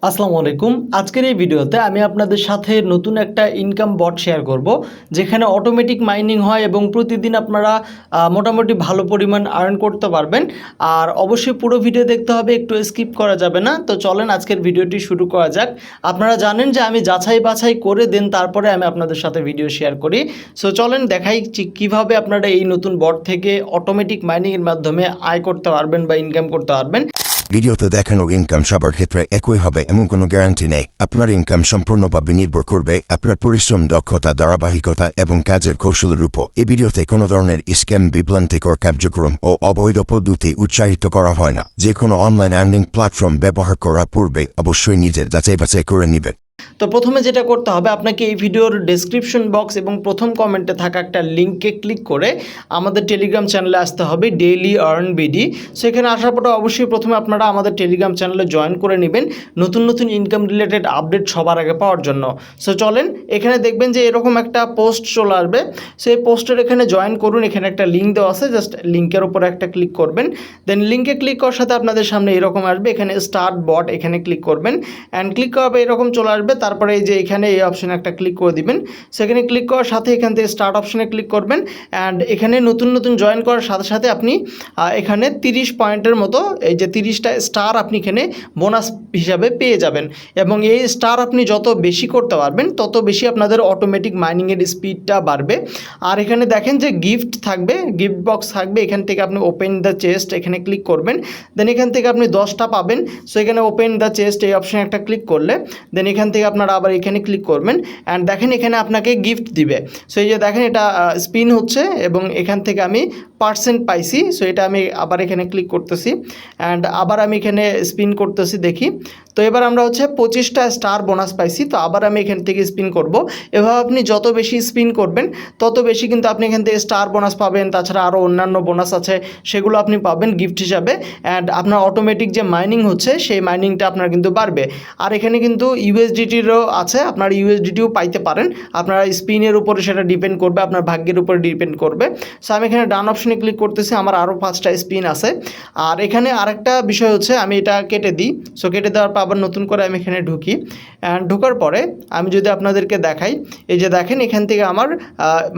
আসসালামু আলাইকুম। আজকের এই ভিডিওতে আমি আপনাদের সাথে নতুন একটা ইনকাম বট শেয়ার করব, যেখানে অটোমেটিক মাইনিং হয় এবং প্রতিদিন আপনারা মোটামুটি ভালো পরিমাণ আর্ন করতে পারবেন। আর অবশ্যই পুরো ভিডিও দেখতে হবে, একটু স্কিপ করা যাবে না। তো চলেন আজকের ভিডিওটি শুরু করা যাক। আপনারা জানেন যে আমি যাচাই বাছাই করে দেন তারপরে আমি আপনাদের সাথে ভিডিও শেয়ার করি। সো চলেন দেখাই কীভাবে আপনারা এই নতুন বট থেকে অটোমেটিক মাইনিংয়ের মাধ্যমে আয় করতে পারবেন বা ইনকাম করতে পারবেন। ভিডিওতে দেখানো ইনকাম সবার ক্ষেত্রে একই হবে এমন কোনো গ্যারান্টি নেই। আপনার ইনকাম সম্পূর্ণভাবে নির্ভর করবে আপনার পরিশ্রম, দক্ষতা, ধারাবাহিকতা এবং কাজের কৌশলের উপর। এই ভিডিওতে কোনো ধরনের স্ক্যাম, বিভ্রান্তিকর কার্যক্রম ও অবৈধ পদ্ধতি উৎসাহিত করা হয় না। যে কোনো অনলাইন আর্নিং প্ল্যাটফর্ম ব্যবহার করার পূর্বে অবশ্যই নিজের যাচাই বাছাই করে নেবেন। তো প্রথমে যেটা করতে হবে, আপনাকে এই ভিডিওর ডেসক্রিপশন বক্স এবং প্রথম কমেন্টে থাকা একটা লিঙ্কে ক্লিক করে আমাদের টেলিগ্রাম চ্যানেলে আসতে হবে, ডেইলি আর্ন বিডি। সো এখানে আসার পরে অবশ্যই প্রথমে আপনারা আমাদের টেলিগ্রাম চ্যানেলে জয়েন করে নেবেন নতুন নতুন ইনকাম রিলেটেড আপডেট সবার আগে পাওয়ার জন্য। সো চলেন, এখানে দেখবেন যে এরকম একটা পোস্ট চলে আসবে। সো এই পোস্টের এখানে জয়েন করুন। এখানে একটা লিঙ্ক দেওয়া আছে, জাস্ট লিঙ্কের উপর একটা ক্লিক করবেন। দেন লিঙ্কে ক্লিক করার সাথে আপনাদের সামনে এরকম আসবে, এখানে স্টার্ট বট এখানে ক্লিক করবেন। অ্যান্ড ক্লিক করার পর এরকম চলে আসবে। তারপরে এই যে এখানে এই অপশনে একটা ক্লিক করে দিবেন। সেখানে ক্লিক করার সাথে এখান থেকে স্টার্ট অপশনে ক্লিক করবেন। অ্যান্ড এখানে নতুন নতুন জয়েন করার সাথে সাথে আপনি এখানে 30 পয়েন্টের মতো এই যে 30টা স্টার আপনি এখানে বোনাস হিসাবে পেয়ে যাবেন। এবং এই স্টার আপনি যত বেশি করতে পারবেন তত বেশি আপনাদের অটোমেটিক মাইনিংয়ের স্পিডটা বাড়বে। আর এখানে দেখেন যে গিফট থাকবে, গিফট বক্স থাকবে। এখান থেকে আপনি ওপেন দ্য চেস্ট এখানে ক্লিক করবেন। দেন এখান থেকে আপনি 10টা পাবেন। সো এখানে ওপেন দ্য চেস্ট এই অপশনে একটা ক্লিক করলে দেন এখান থেকে আপনারা আবার এখানে ক্লিক করবেন। অ্যান্ড দেখেন এখানে আপনাকে গিফট দিবে। সো এই যে দেখেন এটা স্পিন হচ্ছে এবং এখান থেকে আমি পার্সেন্ট পাইছি। সো এটা আমি আবার এখানে ক্লিক করতেছি অ্যান্ড আবার আমি এখানে স্পিন করতেছি, দেখি। তো এবার আমরা হচ্ছে 25টা স্টার বোনাস পাইছি। তো আবার আমি এখান থেকে স্পিন করব। এভাবে আপনি যত বেশি স্পিন করবেন তত বেশি কিন্তু আপনি এখান থেকে স্টার বোনাস পাবেন। তাছাড়া আরও অন্যান্য বোনাস আছে, সেগুলো আপনি পাবেন গিফট হিসাবে। অ্যান্ড আপনার অটোমেটিক যে মাইনিং হচ্ছে সেই মাইনিংটা আপনার কিন্তু বাড়বে। আর এখানে কিন্তু ইউএসডিটিরও আছে, আপনার ইউএসডিটিও পাইতে পারেন। আপনার স্পিনের উপরে সেটা ডিপেন্ড করবে, আপনার ভাগ্যের উপরে ডিপেন্ড করবে। সো আমি এখানে ডান অপশনে ক্লিক করতেছি, আমার আরও 5টা স্পিন আছে। আর এখানে আরেকটা বিষয় হচ্ছে, আমি এটা কেটে দিই। সো কেটে দেওয়ার পর আবার নতুন করে আমি এখানে ঢুকি। অ্যান্ড ঢোকার পরে আমি যদি আপনাদেরকে দেখাই, এই যে দেখেন এখান থেকে আমার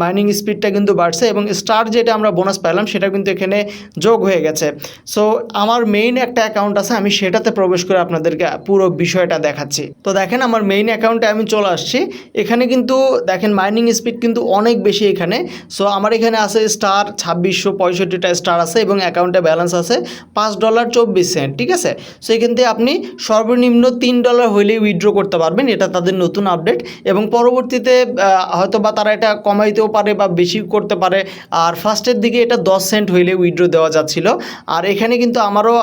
মাইনিং স্পিডটা কিন্তু বাড়ছে এবং স্টার যেটা আমরা বোনাস পেলাম সেটা কিন্তু এখানে যোগ হয়ে গেছে। সো আমার মেইন একটা অ্যাকাউন্ট আছে, আমি সেটাতে প্রবেশ করে আপনাদেরকে পুরো বিষয়টা দেখাচ্ছি। তো দেখেন আমার মেইন অ্যাকাউন্টে আমি চলে আসছি। এখানে কিন্তু দেখেন মাইনিং স্পিড কিন্তু অনেক বেশি এখানে। সো আমার এখানে আছে স্টার 2665টা স্টার আছে এবং অ্যাকাউন্টে ব্যালেন্স আছে $5.24। ঠিক আছে। সো এখান থেকে আপনি সর্বনিম্ন $3 হইলেই উইথড্র করতে পারবেন। এটা তাদের নতুন আপডেট এবং পরবর্তীতে হয়তো বা তারা এটা কমাইতেও পারে বা বেশি করতে পারে। আর ফার্স্টের দিকে এটা 10 সেন্ট হইলে উইথড্র দেওয়া যাচ্ছিল। আর এখানে কিন্তু আমারও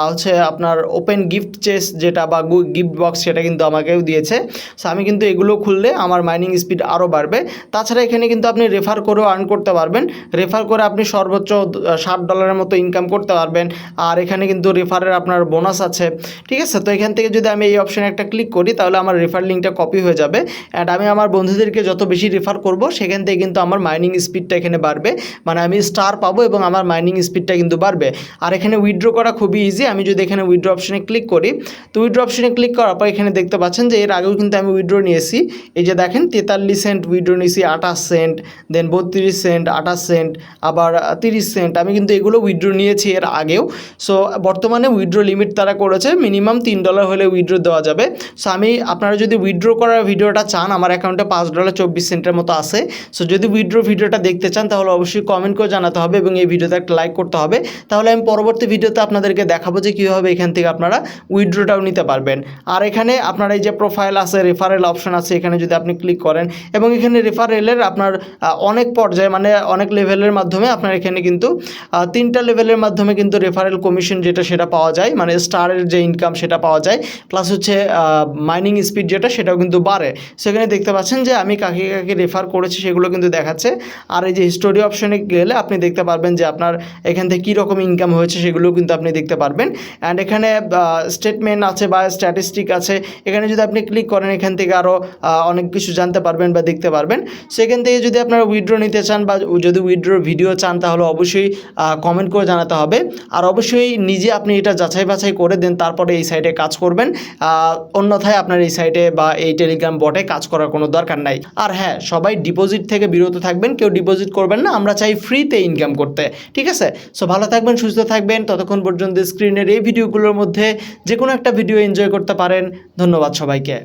হচ্ছে আপনার ওপেন গিফট চেস্ট যেটা বা গিফট বক্স সেটা কিন্তু আমাকেও দিয়েছে। সো আমি কিন্তু এগুলো খুললে আমার মাইনিং স্পিড আরও বাড়বে। তাছাড়া এখানে কিন্তু আপনি রেফার করেও আর্ন করতে পারবেন। রেফার করে আপনি সর্বোচ্চ $60 মতো ইনকাম করতে পারবেন। আর এখানে কিন্তু রেফারের আপনার বোনাস আছে। ঠিক আছে। তো এখান থেকে যদি আমি এই অপশানে একটা ক্লিক করি তাহলে আমার রেফার লিঙ্কটা কপি হয়ে যাবে। অ্যান্ড আমি আমার বন্ধুদেরকে যত বেশি রেফার করব সেখান থেকে কিন্তু আমার মাইনিং স্পিডটা এখানে বাড়বে, মানে আমি স্টার পাবো এবং আমার মাইনিং স্পিডটা কিন্তু বাড়বে। আর এখানে উইথড্র করা খুবই ইজি। আমি যদি এখানে উইথড্র অপশানে ক্লিক করি, তো উইথড্র অপশানে ক্লিক করার পর এখানে দেখতে পাচ্ছেন যে এর আগেও কিন্তু আমি উইথড্র নিয়েছি। এই যে দেখেন 43 সেন্ট উইথড্র নিয়েছি, 28 সেন্ট, দেন 32 সেন্ট, 28 সেন্ট, আবার 30 সেন্ট। আমি কিন্তু এগুলো উইথড্র নিয়েছি এর আগেও। সো বর্তমানে উইথড্র লিমিট তারা করেছে, মিনিমাম $3 হলে উইথড্র দেওয়া যাবে। সো আপনারা যদি উইথড্র করার ভিডিওটা চান, আমার অ্যাকাউন্টে $5.24 মতো আছে। সো যদি উইথড্র ভিডিওটা দেখতে চান তাহলে অবশ্যই কমেন্ট করে জানাতে হবে এবং এই ভিডিওতে একটা লাইক করতে হবে। তাহলে আমি পরবর্তী ভিডিওতে আপনাদেরকে দেখাবো যে কীভাবে এখান থেকে আপনারা উইথড্রটাও নিতে পারবেন। আর এখানে আপনার এই যে প্রোফাইল আছে, রেফারেল অপশন আছে, এখানে যদি আপনি ক্লিক করেন এবং এখানে রেফারেলের আপনার অনেক পর্যায়ে মানে অনেক লেভেলের মাধ্যমে আপনার এখানে কিন্তু 3টা লেভেলের মাধ্যমে কিন্তু রেফারেল কমিশন যেটা সেটা পাওয়া যায়, মানে স্টারের যে ইনকাম সেটা পাওয়া যায়। প্লাস হচ্ছে মাইনিং স্পিড যেটা সেটাও কিন্তু বাড়ে। সেখানে দেখতে পাচ্ছেন যে আমি কাকে কাকে রেফার করেছি সেগুলো কিন্তু দেখাচ্ছে। আর এই যে হিস্টোরি অপশনে গেলে আপনি দেখতে পারবেন যে আপনার এখান থেকে কীরকম ইনকাম হয়েছে সেগুলো কিন্তু আপনি দেখতে পারবেন। অ্যান্ড এখানে স্টেটমেন্ট আছে বা স্ট্যাটিস্টিক আছে, এখানে যদি আপনি ক্লিক করেন এখান থেকে আরও অনেক কিছু জানতে পারবেন বা দেখতে পারবেন। সেখান থেকে যদি আপনারা উইথড্র নিতে চান বা যদি উইথড্র ভিডিও চান তাহলে অবশ্যই কমেন্ট করে জানাতে হবে। আর অবশ্যই নিজে আপনি এটা যাচাই বাছাই করে দেন, তারপরে এই সাইটে কাজ করবেন। অন্যথায় আপনার এই সাইটে বা এই টেলিগ্রাম বটে কাজ করার কোনো দরকার নাই। আর হ্যাঁ, সবাই ডিপোজিট থেকে বিরত থাকবেন, কেউ ডিপোজিট করবেন না, আমরা চাই ফ্রিতে ইনকাম করতে, ঠিক আছে? সো ভালো থাকবেন, সুস্থ থাকবেন, ততক্ষণ পর্যন্ত স্ক্রিনের এই ভিডিওগুলোর মধ্যে যে কোনো একটা ভিডিও এনজয় করতে পারেন। ধন্যবাদ সবাইকে।